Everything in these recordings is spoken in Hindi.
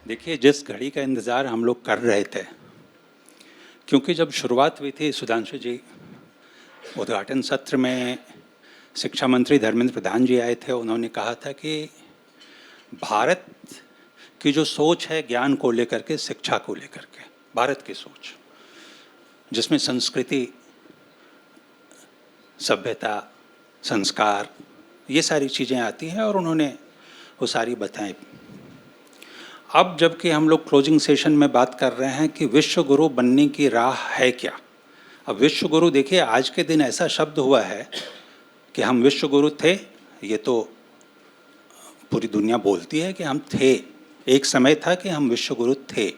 देखिए, जिस घड़ी का इंतज़ार हम लोग कर रहे थे, क्योंकि जब शुरुआत हुई थी सुधांशु जी, उद्घाटन सत्र में शिक्षा मंत्री धर्मेंद्र प्रधान जी आए थे। उन्होंने कहा था कि भारत की जो सोच है ज्ञान को लेकर के, शिक्षा को लेकर के, भारत की सोच जिसमें संस्कृति, सभ्यता, संस्कार, ये सारी चीज़ें आती हैं, और उन्होंने वो सारी बताएं। अब जबकि हम लोग क्लोजिंग सेशन में बात कर रहे हैं कि विश्व गुरु बनने की राह है क्या। अब विश्व गुरु, देखिए, आज के दिन ऐसा शब्द हुआ है कि हम विश्व गुरु थे, ये तो पूरी दुनिया बोलती है कि हम थे। एक समय था कि हम विश्व गुरु थे।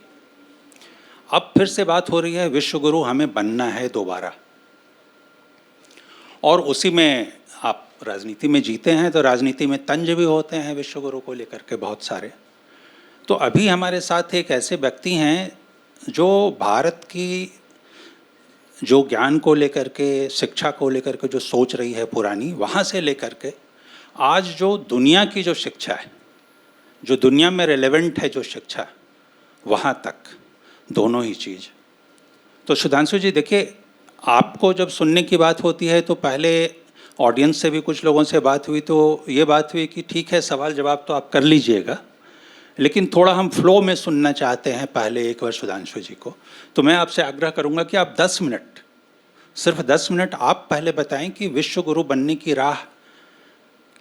अब फिर से बात हो रही है विश्व गुरु हमें बनना है दोबारा, और उसी में आप राजनीति में जीते हैं तो राजनीति में तंज भी होते हैं विश्व गुरु को लेकर के बहुत सारे। तो अभी हमारे साथ एक ऐसे व्यक्ति हैं जो भारत की जो ज्ञान को लेकर के, शिक्षा को लेकर के जो सोच रही है पुरानी, वहाँ से लेकर के आज जो दुनिया की जो शिक्षा है, जो दुनिया में रेलेवेंट है जो शिक्षा, वहाँ तक दोनों ही चीज़। तो सुधांशु जी, देखिए, आपको जब सुनने की बात होती है तो पहले ऑडियंस से भी कुछ लोगों से बात हुई, तो ये बात हुई कि ठीक है, सवाल जवाब तो आप कर लीजिएगा, लेकिन थोड़ा हम फ्लो में सुनना चाहते हैं पहले एक बार सुधांशु जी को। तो मैं आपसे आग्रह करूंगा कि आप 10 मिनट, सिर्फ 10 मिनट आप पहले बताएं कि विश्व गुरु बनने की राह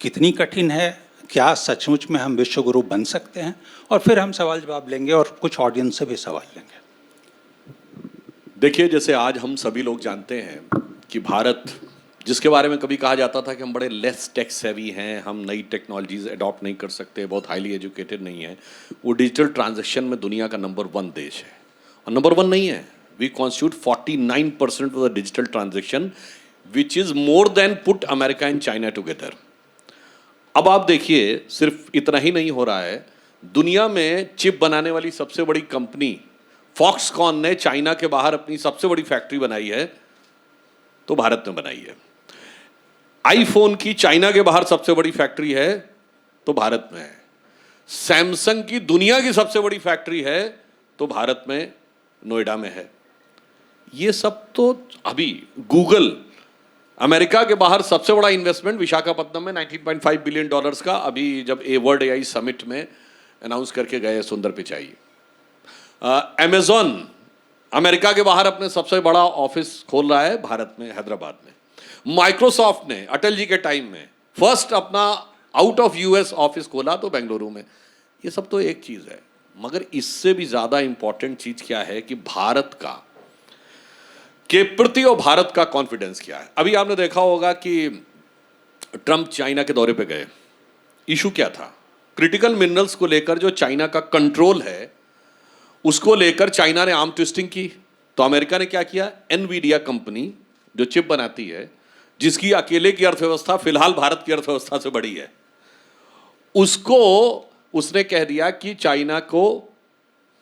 कितनी कठिन है, क्या सचमुच में हम विश्व गुरु बन सकते हैं, और फिर हम सवाल जवाब लेंगे और कुछ ऑडियंस से भी सवाल लेंगे। देखिए, जैसे आज हम सभी लोग जानते हैं कि भारत, जिसके बारे में कभी कहा जाता था कि हम बड़े लेस टेक सेवी हैं, हम नई टेक्नोलॉजीज अडॉप्ट नहीं कर सकते, बहुत हाईली एजुकेटेड नहीं है, वो डिजिटल ट्रांजैक्शन में दुनिया का नंबर 1 देश है। और नंबर 1 नहीं है, we constitute 49% of the digital transaction, which is more than put America and China together. अब आप देखिए, सिर्फ इतना ही नहीं हो रहा है, दुनिया में चिप बनाने वाली सबसे बड़ी कंपनी फॉक्सकॉन ने चाइना के बाहर अपनी सबसे बड़ी फैक्ट्री बनाई है, तो भारत में बनाई है। आईफोन की चाइना के बाहर सबसे बड़ी फैक्ट्री है, तो भारत में है। सैमसंग की दुनिया की सबसे बड़ी फैक्ट्री है, तो भारत में नोएडा में है। ये सब तो अभी गूगल, अमेरिका के बाहर सबसे बड़ा इन्वेस्टमेंट विशाखापट्टनम में $19.5 बिलियन का, अभी जब वर्ल्ड एआई समिट में अनाउंस करके गए सुंदर पिचाई। अमेजॉन अमेरिका के बाहर अपने सबसे बड़ा ऑफिस खोल रहा है भारत में, हैदराबाद में। माइक्रोसॉफ्ट ने अटल जी के टाइम में फर्स्ट अपना आउट ऑफ यूएस ऑफिस खोला, तो बेंगलुरु में। ये सब तो एक चीज है, मगर इससे भी ज्यादा इंपॉर्टेंट चीज क्या है कि भारत का के प्रति और भारत का कॉन्फिडेंस क्या है। अभी आपने देखा होगा कि ट्रंप चाइना के दौरे पे गए, इशू क्या था? क्रिटिकल मिनरल्स को लेकर जो चाइना का कंट्रोल है, उसको लेकर चाइना ने आर्म ट्विस्टिंग की। तो अमेरिका ने क्या किया? एनवीडिया कंपनी जो चिप बनाती है, जिसकी अकेले की अर्थव्यवस्था फिलहाल भारत की अर्थव्यवस्था से बड़ी है, उसको उसने कह दिया कि चाइना को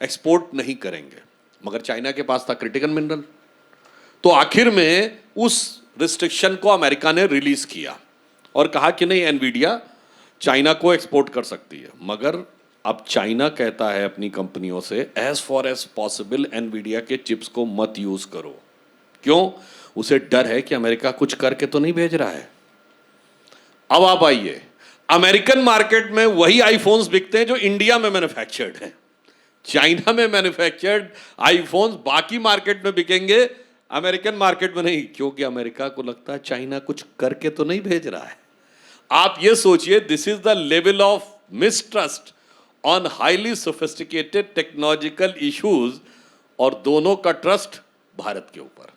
एक्सपोर्ट नहीं करेंगे, मगर चाइना के पास था क्रिटिकल मिनरल। तो आखिर में उस रिस्ट्रिक्शन को अमेरिका ने रिलीज किया और कहा कि नहीं, एनवीडिया चाइना को एक्सपोर्ट कर सकती है। मगर अब चाइना कहता है अपनी कंपनियों से, as far as possible Nvidia के चिप्स को मत यूज करो। क्यों? उसे डर है कि अमेरिका कुछ करके तो नहीं भेज रहा है। अब आप आइए, अमेरिकन मार्केट में वही आईफोन्स बिकते हैं जो इंडिया में मैन्युफैक्चर्ड हैं। चाइना में मैन्युफैक्चर्ड आईफोन्स बाकी मार्केट में बिकेंगे, अमेरिकन मार्केट में नहीं, क्योंकि अमेरिका को लगता है चाइना कुछ करके तो नहीं भेज रहा है। आप ये सोचिए, this is the level of mistrust on highly sophisticated technological issues, और दोनों का ट्रस्ट भारत के ऊपर।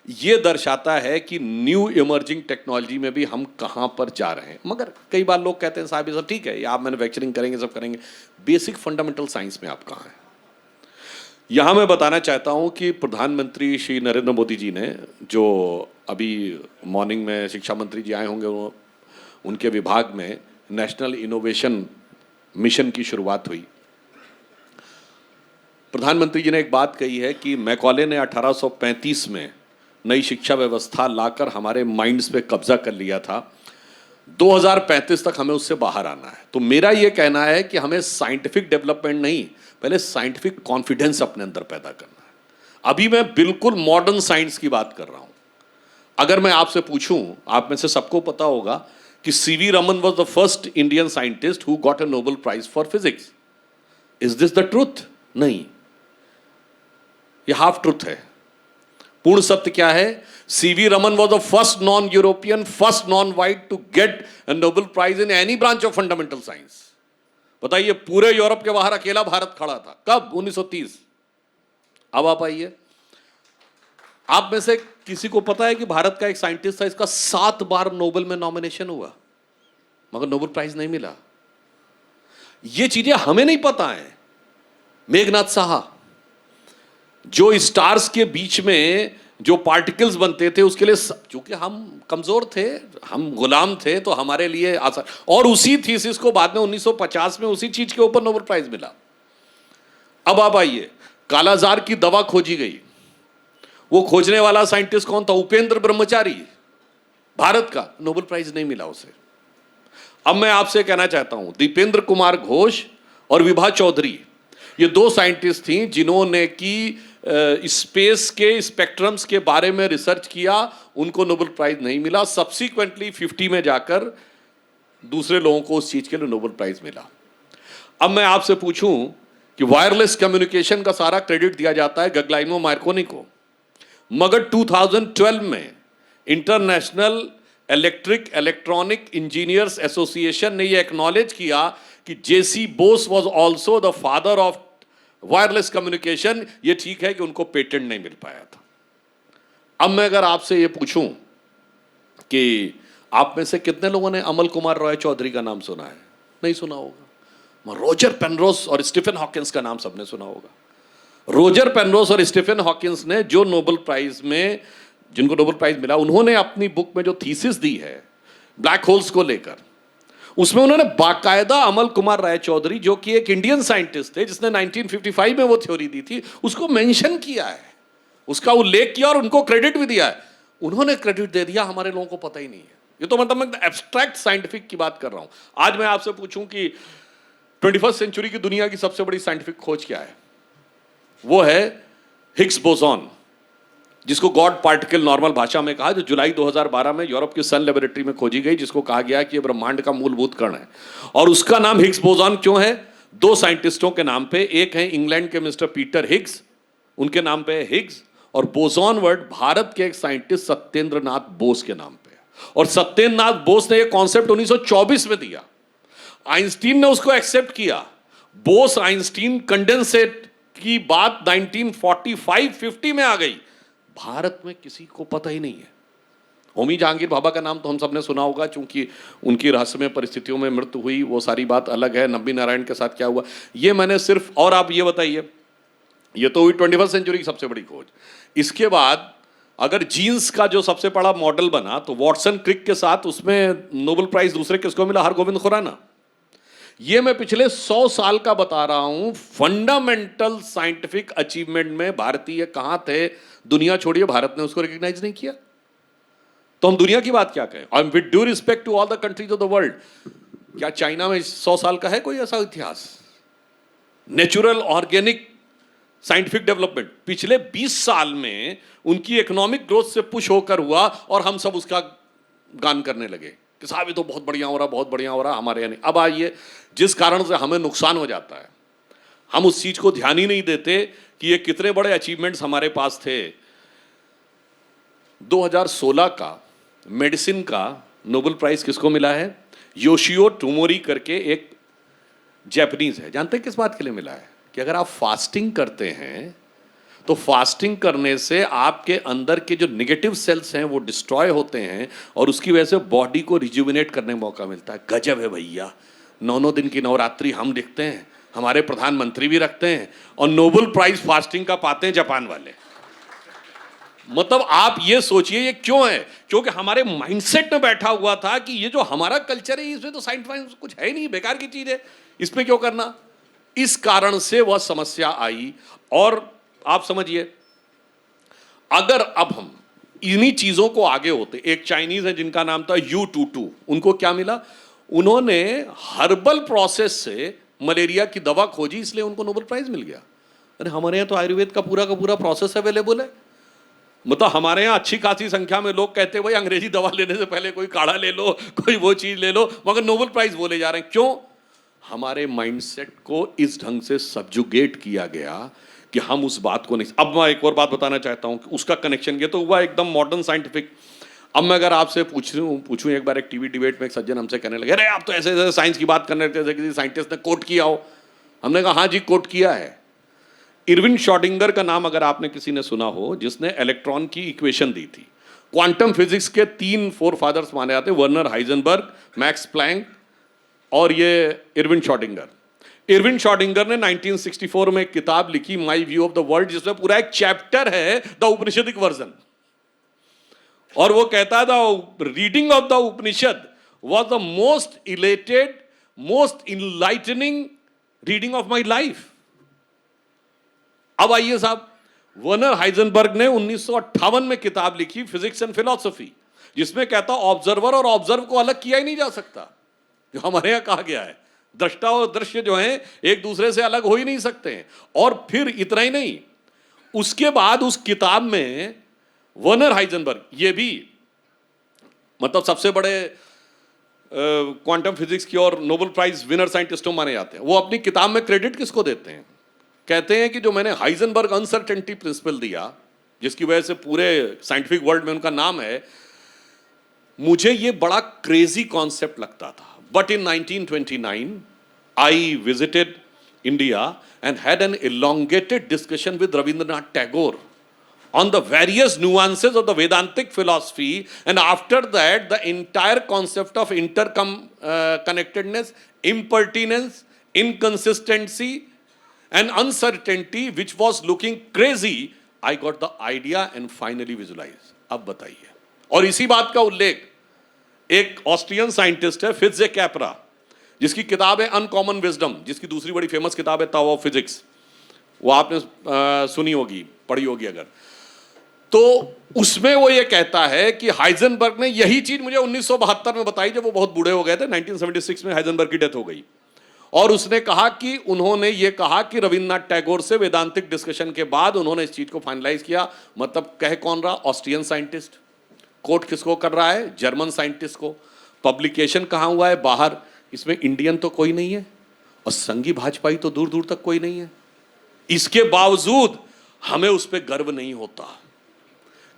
यह दर्शाता है कि न्यू इमर्जिंग टेक्नोलॉजी में भी हम कहां पर जा रहे हैं। मगर कई बार लोग कहते हैं, साहब ये सब ठीक है, आप मैन्युफैक्चरिंग करेंगे, सब करेंगे, बेसिक फंडामेंटल साइंस में आप कहां हैं? यहां मैं बताना चाहता हूं कि प्रधानमंत्री श्री नरेंद्र मोदी जी ने, जो अभी मॉर्निंग में शिक्षा मंत्री जी आए होंगे, उनके विभाग में नेशनल इनोवेशन मिशन की शुरुआत हुई। प्रधानमंत्री जी ने एक बात कही है कि मैकॉले ने 1835 में नई शिक्षा व्यवस्था लाकर हमारे माइंड्स पे कब्जा कर लिया था। 2035 तक हमें उससे बाहर आना है। तो मेरा यह कहना है कि हमें साइंटिफिक डेवलपमेंट नहीं, पहले साइंटिफिक कॉन्फिडेंस अपने अंदर पैदा करना है। अभी मैं बिल्कुल मॉडर्न साइंस की बात कर रहा हूं। अगर मैं आपसे पूछूं, आप में से सबको पता होगा कि C V Raman was the first Indian scientist who got a Nobel prize for physics. Is this the truth? नहीं, यह हाफ ट्रूथ है। पूर्ण सत्य क्या है? C V Raman was the first non European, first non white to get a Nobel prize in any branch of fundamental science. बताइए, पूरे यूरोप के बाहर अकेला भारत खड़ा था। कब? 1930। अब आप आइए, आप में से किसी को पता है कि भारत का एक साइंटिस्ट था, इसका 7 बार नोबेल में नॉमिनेशन हुआ मगर नोबेल प्राइज नहीं मिला। ये चीजें हमें नहीं पता है। मेघनाथ साहा, जो स्टार्स के बीच में जो पार्टिकल्स बनते थे, उसके लिए चूंकि हम कमजोर थे, हम गुलाम थे, तो हमारे लिए आसान, और उसी थीसिस को बाद में 1950 में उसी चीज के ऊपर नोबेल प्राइज मिला। अब आप आइए, कालाजार की दवा खोजी गई, वो खोजने वाला साइंटिस्ट कौन था? उपेंद्र ब्रह्मचारी, भारत का, नोबेल प्राइज नहीं मिला उसे। अब मैं आपसे कहना चाहता हूं, दीपेंद्र कुमार घोष और विभा चौधरी, ये 2 साइंटिस्ट थी जिन्होंने की स्पेस के स्पेक्ट्रम्स के बारे में रिसर्च किया, उनको नोबेल प्राइज नहीं मिला। सब्सिक्वेंटली 50 में जाकर दूसरे लोगों को उस चीज के लिए नोबेल प्राइज मिला। अब मैं आपसे पूछूं कि वायरलेस कम्युनिकेशन का सारा क्रेडिट दिया जाता है गगलाइमो मार्कोनी को, मगर 2012 में इंटरनेशनल इलेक्ट्रॉनिक इंजीनियर्स एसोसिएशन ने यह एक्नॉलेज किया कि JC Bose was also the father of wireless communication. यह ठीक है कि उनको पेटेंट नहीं मिल पाया था। अब मैं अगर आपसे यह पूछूं कि आप में से कितने लोगों ने अमल कुमार रॉय चौधरी का नाम सुना है? नहीं सुना होगा। रोजर पेनरोज और स्टीफन हॉकिंस का नाम सबने सुना होगा। रोजर पेनरोज और स्टीफन हॉकिंस ने जो नोबेल प्राइज में, जिनको नोबेल प्राइज मिला, उन्होंने अपनी बुक में जो थीसिस दी है ब्लैक होल्स को लेकर, उसमें उन्होंने बाकायदा अमल कुमार राय चौधरी, जो कि एक इंडियन साइंटिस्ट थे जिसने 1955 में वो थ्योरी दी थी, उसको मेंशन किया है, उसका उल्लेख किया और उनको क्रेडिट भी दिया है। उन्होंने क्रेडिट दे दिया, हमारे लोगों को पता ही नहीं है। ये तो मतलब मैं एब्स्ट्रैक्ट साइंटिफिक की बात कर रहा हूं। आज मैं आपसे पूछूं कि 21st सेंचुरी की दुनिया की सबसे बड़ी साइंटिफिक खोज क्या है? वो है हिग्स बोसॉन, जिसको गॉड पार्टिकल नॉर्मल भाषा में कहा, जो जुलाई 2012 में यूरोप की सन लेबोरेटरी में खोजी गई, जिसको कहा गया कि यह ब्रह्मांड का मूलभूत कण है। और उसका नाम हिग्स बोसॉन क्यों है? 2 साइंटिस्टों के नाम पे। एक है इंग्लैंड के मिस्टर पीटर हिग्स, उनके नाम पे है हिग्स, और बोसॉन वर्ड भारत के एक साइंटिस्ट सत्येंद्र नाथ बोस के नाम पे। और सत्येंद्र नाथ बोस ने यह कॉन्सेप्ट 1924 में दिया, आइंस्टीन ने उसको एक्सेप्ट किया। बोस आइंस्टीन कंडेंसेट की बात 1945-50 में आ गई। भारत में किसी को पता ही नहीं है। होमी जहांगीर भाभा का नाम तो हम सबने सुना होगा, चूंकि उनकी रहस्यमय परिस्थितियों में मृत्यु हुई, वो सारी बात अलग है। नब्बी नारायण के साथ क्या हुआ, ये मैंने सिर्फ, और आप ये बताइए, ये तो हुई 21st सेंचुरी की सबसे बड़ी खोज। इसके बाद अगर जीन्स का जो सबसे बड़ा मॉडल बना, तो वॉटसन क्रिक के साथ उसमें नोबेल प्राइज दूसरे किसको मिला? हरगोविंद खुराना। ये मैं पिछले 100 साल का बता रहा हूं। फंडामेंटल साइंटिफिक अचीवमेंट में भारतीय कहां थे? दुनिया छोड़िए, भारत ने उसको रिकॉग्नाइज नहीं किया। तो हम दुनिया की बात क्या कहें? और with due respect to all the countries of the world, क्या चाइना में 100 साल का है कोई ऐसा इतिहास? नेचुरल ऑर्गेनिक साइंटिफिक डेवलपमेंट पिछले 20 साल में उनकी इकोनॉमिक ग्रोथ से पुश होकर हुआ, और हम सब उसका गान करने लगे कि साहब ये तो बहुत बढ़िया हो रहा, बहुत बढ़िया हो रहा, हमारे यहाँ नहीं। अब आइए, जिस कारण से हमें नुकसान हो जाता है, हम उस चीज को ध्यान ही नहीं देते कि ये कितने बड़े अचीवमेंट्स हमारे पास थे। 2016 का मेडिसिन का नोबेल प्राइज किसको मिला है? योशियो टोमोरी करके एक जापानीज है। जानते हैं किस बात के लिए मिला है? कि अगर आप फास्टिंग करते हैं तो फास्टिंग करने से आपके अंदर के जो नेगेटिव सेल्स हैं वो डिस्ट्रॉय होते हैं, और उसकी वजह से बॉडी को रिजुविनेट करने का मौका मिलता है। गजब है भैया। 9 दिन की नवरात्रि हम देखते हैं, हमारे प्रधानमंत्री भी रखते हैं, और नोबेल प्राइज फास्टिंग का पाते हैं जापान वाले। मतलब आप ये सोचिए ये क्यों है? क्योंकि हमारे माइंडसेट में बैठा हुआ था कि ये जो हमारा कल्चर है, इसमें तो साइंस कुछ है ही नहीं, बेकार की चीज है, इसमें क्यों करना। इस कारण से वह समस्या आई। और आप समझिए, अगर अब हम इन्हीं चीजों को आगे होते। एक चाइनीज है जिनका नाम था U22, उनको क्या मिला? उन्होंने हर्बल प्रोसेस से मलेरिया की दवा खोजी, इसलिए उनको नोबेल प्राइज मिल गया। अरे हमारे यहाँ तो आयुर्वेद का पूरा प्रोसेस अवेलेबल है। मतलब हमारे यहाँ अच्छी खासी संख्या में लोग कहते हैं भाई अंग्रेजी दवा लेने से पहले कोई काढ़ा ले लो, कोई वो चीज ले लो, मगर नोबेल प्राइज बोले जा रहे हैं। क्यों? हमारे माइंडसेट को इस ढंग से सब्जुगेट किया गया कि हम उस बात को नहीं। अब मैं एक और बात बताना चाहता हूं कि उसका कनेक्शन ये तो हुआ एकदम मॉडर्न साइंटिफिक। अब मैं अगर आपसे पूछूं एक बार एक टीवी डिबेट में एक सज्जन हमसे कहने लगे, अरे आप तो ऐसे ऐसे साइंस की बात करने लगे जैसे किसी साइंटिस्ट ने कोट किया हो। हमने कहा हाँ जी कोट किया है। इरविन श्रोडिंगर का नाम अगर आपने किसी ने सुना हो, जिसने इलेक्ट्रॉन की इक्वेशन दी थी। क्वांटम फिजिक्स के 3 फोरफादर्स माने जाते, वर्नर हाइजेनबर्ग, मैक्स प्लैंक और ये इरविन श्रोडिंगर। इरविन श्रोडिंगर ने 1964 में एक किताब लिखी, my view of the world, जिसमें पूरा एक चैप्टर है द उपनिषदिक वर्जन। और वो कहता था reading of the Upanishad was the most elated, most enlightening reading of my life. अब आइए साहब, वर्नर हाइजेनबर्ग ने 1958 में किताब लिखी फिजिक्स एंड फिलॉसफी, जिसमें कहता ऑब्जर्वर और ऑब्जर्व को अलग किया ही नहीं जा सकता, जो हमारे यहां कहा गया है। दृष्टा और दृश्य जो हैं एक दूसरे से अलग हो ही नहीं सकते हैं। और फिर इतना ही नहीं, उसके बाद उस किताब में वर्नर हाइजेनबर्ग, ये भी मतलब सबसे बड़े क्वांटम फिजिक्स की और नोबेल प्राइज विनर साइंटिस्टों माने जाते हैं, वो अपनी किताब में क्रेडिट किसको देते हैं? कहते हैं कि जो मैंने हाइजेनबर्ग अनसर्टेनिटी प्रिंसिपल दिया, जिसकी वजह से पूरे साइंटिफिक वर्ल्ड में उनका नाम है, मुझे ये बड़ा क्रेजी कॉन्सेप्ट लगता था। But in 1929 I visited India and had an elongated discussion with Rabindranath Tagore on the various nuances of the Vedantic philosophy, and after that the entire concept of interconnectedness, impertinence, inconsistency and uncertainty, which was looking crazy, I got the idea and finally visualized. अब बताइए। और इसी बात का उल्लेख एक ऑस्ट्रियन साइंटिस्ट है फिट्जे कैपरा, जिसकी किताब है अनकॉमन विजडम, जिसकी दूसरी बड़ी फेमस किताब है ताओ ऑफ फिजिक्स। वो आपने सुनी होगी, पढ़ी होगी अगर। तो उसमें वो ये कहता है कि हाइजेनबर्ग ने यही चीज मुझे 1972 में बताई, जब वो बहुत बूढ़े हो गए थे। 1976 में हाइजेनबर्ग की डेथ हो गई। और उसने कहा कि उन्होंने ये कहा कि रविन्द्रनाथ टैगोर से वेदांतिक डिस्कशन के बाद उन्होंने इस चीज को फाइनलाइज किया। मतलब कह कौन रहा? Austrian scientist. कोट किसको कर रहा है? जर्मन साइंटिस्ट को। पब्लिकेशन कहां हुआ है? बाहर। इसमें इंडियन तो कोई नहीं है और संघी भाजपाई तो दूर दूर तक कोई नहीं है। इसके बावजूद हमें उस पर गर्व नहीं होता।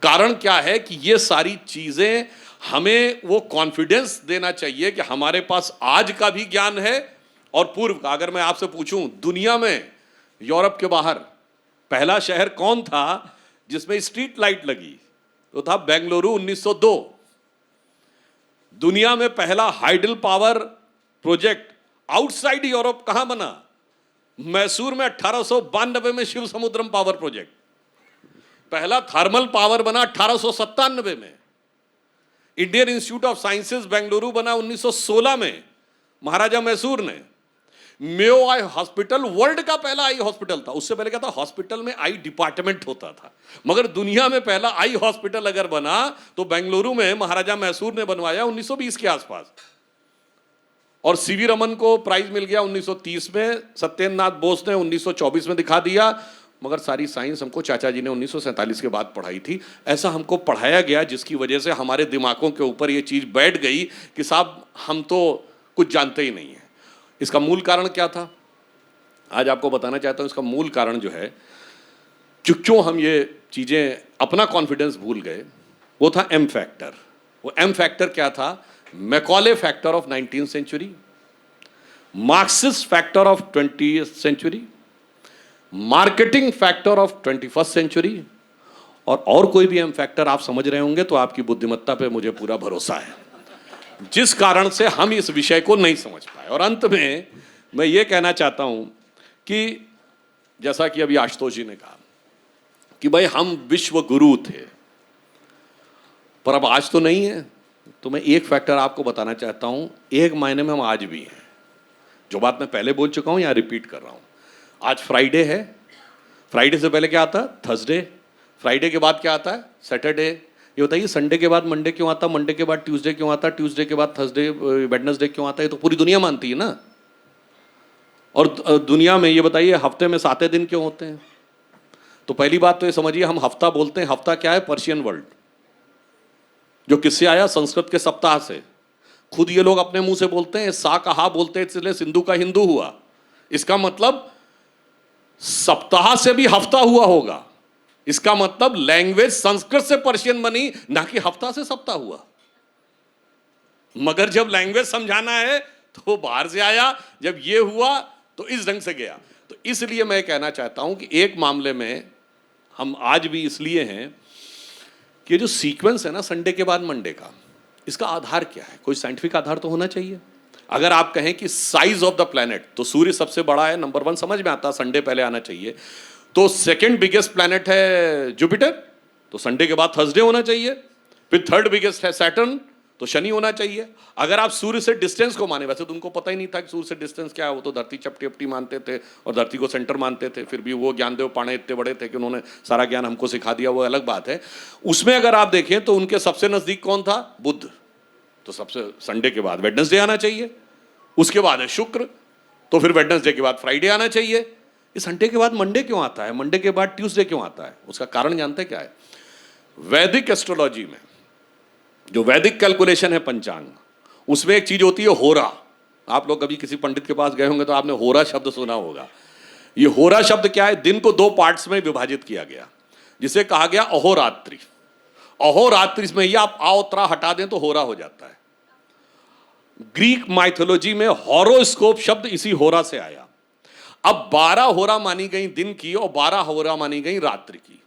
कारण क्या है कि ये सारी चीजें हमें वो कॉन्फिडेंस देना चाहिए कि हमारे पास आज का भी ज्ञान है और पूर्व का। अगर मैं आपसे पूछूं, दुनिया में यूरोप के बाहर पहला शहर कौन था जिसमें स्ट्रीट लाइट लगी? तो था बेंगलुरु, 1902। दुनिया में पहला hydel power project outside Europe कहां बना? मैसूर में 1892 में शिव समुद्रम पावर प्रोजेक्ट। पहला थर्मल पावर बना 1897 में। Indian institute of sciences Bengaluru बना 1916 में, महाराजा मैसूर ने। मेयो आई हॉस्पिटल वर्ल्ड का पहला आई हॉस्पिटल था। उससे पहले क्या था? हॉस्पिटल में आई डिपार्टमेंट होता था। मगर दुनिया में पहला आई हॉस्पिटल अगर बना तो बेंगलुरु में महाराजा मैसूर ने बनवाया 1920 के आसपास। और सीवी रमन को प्राइज मिल गया 1930 में, सत्येंद्रनाथ बोस ने 1924 में दिखा दिया। मगर सारी साइंस हमको चाचा जी ने 1947 के बाद पढ़ाई थी। ऐसा हमको पढ़ाया गया जिसकी वजह से हमारे दिमागों के ऊपर ये चीज बैठ गई कि साहब हम तो कुछ जानते ही नहीं है। इसका मूल कारण क्या था? आज आपको बताना चाहता हूं। इसका मूल कारण जो है, क्यों हम ये चीजें अपना कॉन्फिडेंस भूल गए, वो था एम फैक्टर। वो एम फैक्टर क्या था? Macaulay factor of 19th century, Marxist factor of 20th century, marketing factor of 21st century, और कोई भी एम फैक्टर आप समझ रहे होंगे तो आपकी बुद्धिमत्ता पे मुझे पूरा भरोसा है, जिस कारण से हम इस विषय को नहीं समझ पाए। और अंत में मैं ये कहना चाहता हूं कि जैसा कि अभी आशुतोष जी ने कहा कि भाई हम विश्व गुरु थे, पर अब आज तो नहीं है। तो मैं एक फैक्टर आपको बताना चाहता हूं, एक मायने में हम आज भी हैं। जो बात मैं पहले बोल चुका हूं या रिपीट कर रहा हूं। आज फ्राइडे है, फ्राइडे से पहले क्या आता है? थर्सडे। फ्राइडे के बाद क्या आता है? सैटरडे। ये बताइए संडे के बाद मंडे क्यों आता, मंडे के बाद ट्यूसडे क्यों आता, ट्यूसडे के बाद थर्सडे वेडनेसडे क्यों आता, ये तो पूरी दुनिया मानती है ना। और दुनिया में ये बताइए हफ्ते में 7 दिन क्यों होते हैं। तो पहली बात तो ये समझिए, हम हफ्ता बोलते हैं, हफ्ता क्या है, पर्शियन वर्ड, जो किससे आया, संस्कृत के सप्ताह से। खुद ये लोग अपने मुंह से बोलते हैं, सा कहा बोलते हैं, इसलिए सिंधु का हिंदू हुआ। इसका मतलब सप्ताह से भी हफ्ता हुआ होगा, इसका मतलब लैंग्वेज संस्कृत से पर्शियन बनी, ना कि हफ्ता से सप्ताह हुआ। मगर जब लैंग्वेज समझाना है तो वो बाहर से आया, जब ये हुआ तो इस ढंग से गया। तो इसलिए मैं कहना चाहता हूं कि एक मामले में हम आज भी इसलिए हैं कि जो सीक्वेंस है ना संडे के बाद मंडे का, इसका आधार क्या है, कोई साइंटिफिक आधार तो होना चाहिए। अगर आप कहें कि साइज ऑफ द प्लैनेट, तो सूर्य सबसे बड़ा है, नंबर 1 समझ में आता, संडे पहले आना चाहिए। तो सेकंड बिगेस्ट प्लैनेट है जुपिटर, तो संडे के बाद थर्सडे होना चाहिए। फिर थर्ड बिगेस्ट है सैटर्न, तो शनि होना चाहिए। अगर आप सूर्य से डिस्टेंस को माने, वैसे तो उनको पता ही नहीं था कि सूर्य से डिस्टेंस क्या है, वो तो धरती चपटी अपटी मानते थे और धरती को सेंटर मानते थे। फिर भी वो ज्ञानदेव पाणे इतने बड़े थे कि उन्होंने सारा ज्ञान हमको सिखा दिया, वो अलग बात है। उसमें अगर आप देखें तो उनके सबसे नजदीक कौन था, बुध, तो सबसे संडे के बाद वेडनेसडे आना चाहिए। उसके बाद है शुक्र, तो फिर वेडनेसडे के बाद फ्राइडे आना चाहिए। इस संडे के बाद मंडे क्यों आता है, मंडे के बाद ट्यूसडे क्यों आता है, उसका कारण जानते क्या है। वैदिक एस्ट्रोलॉजी में जो वैदिक कैलकुलेशन है पंचांग, उसमें एक चीज होती है होरा। आप लोग कभी किसी पंडित के पास गए होंगे तो आपने होरा शब्द सुना होगा। ये होरा शब्द क्या है, दिन को 2 पार्ट्स में विभाजित किया गया, जिसे कहा गया अहोरात्रि। अहोरात्रि में ही आप आओ त्रा हटा दें तो होरा हो जाता है। ग्रीक माइथोलॉजी में हॉरोस्कोप शब्द इसी होरा से आया। अब 12 होरा मानी गई दिन की और 12 होरा मानी गई रात्रि की,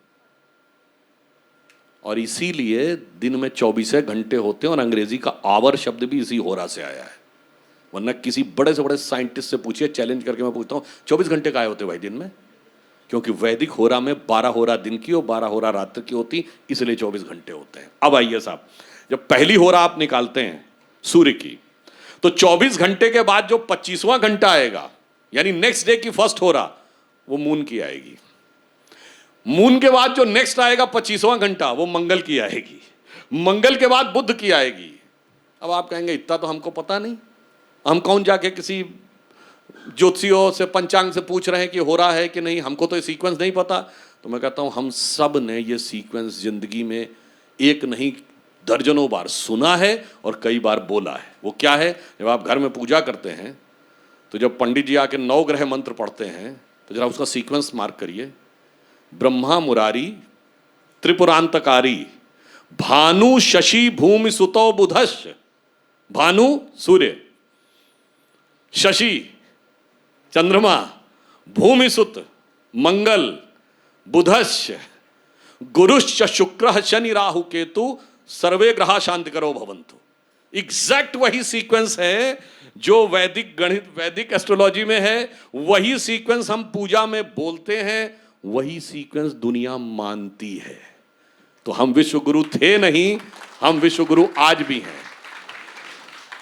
और इसीलिए दिन में 24 घंटे होते हैं, और अंग्रेजी का आवर शब्द भी इसी होरा से आया है। वरना किसी बड़े से बड़े साइंटिस्ट से पूछिए, चैलेंज करके मैं पूछता हूं 24 घंटे काहे होते भाई दिन में, क्योंकि वैदिक होरा में 12 होरा दिन की और 12 होरा रात्रि की होती, इसलिए 24 घंटे होते हैं। अब आइए साहब, जब पहली होरा आप निकालते हैं सूर्य की, तो 24 घंटे के बाद जो 25वां घंटा आएगा, यानी नेक्स्ट डे की फर्स्ट होरा, वो मून की आएगी। मून के बाद जो नेक्स्ट आएगा 25वां घंटा, वो मंगल की आएगी। मंगल के बाद बुध की आएगी। अब आप कहेंगे इतना तो हमको पता नहीं, हम कौन जाके किसी ज्योतिषियों से पंचांग से पूछ रहे हैं कि हो रहा है कि नहीं, हमको तो ये सीक्वेंस नहीं पता। तो मैं कहता हूं हम सब ने ये सीक्वेंस जिंदगी में एक नहीं दर्जनों बार सुना है और कई बार बोला है। वो क्या है, जब आप घर में पूजा करते हैं तो जब पंडित जी आके 9 ग्रह मंत्र पढ़ते हैं तो जरा उसका सीक्वेंस मार्क करिए। ब्रह्मा मुरारी त्रिपुरांतकारी भानु शशि भूमि सुतो बुधश। भानु सूर्य, शशि चंद्रमा, भूमि सुत मंगल, बुधश गुरुश्च शुक्र शनि राहु केतु सर्वे ग्रहा शांति करो भवंतु। एग्जैक्ट वही सीक्वेंस है जो वैदिक गणित, वैदिक एस्ट्रोलॉजी में है। वही सीक्वेंस हम पूजा में बोलते हैं, वही सीक्वेंस दुनिया मानती है। तो हम विश्व गुरु थे नहीं, हम विश्व गुरु आज भी हैं।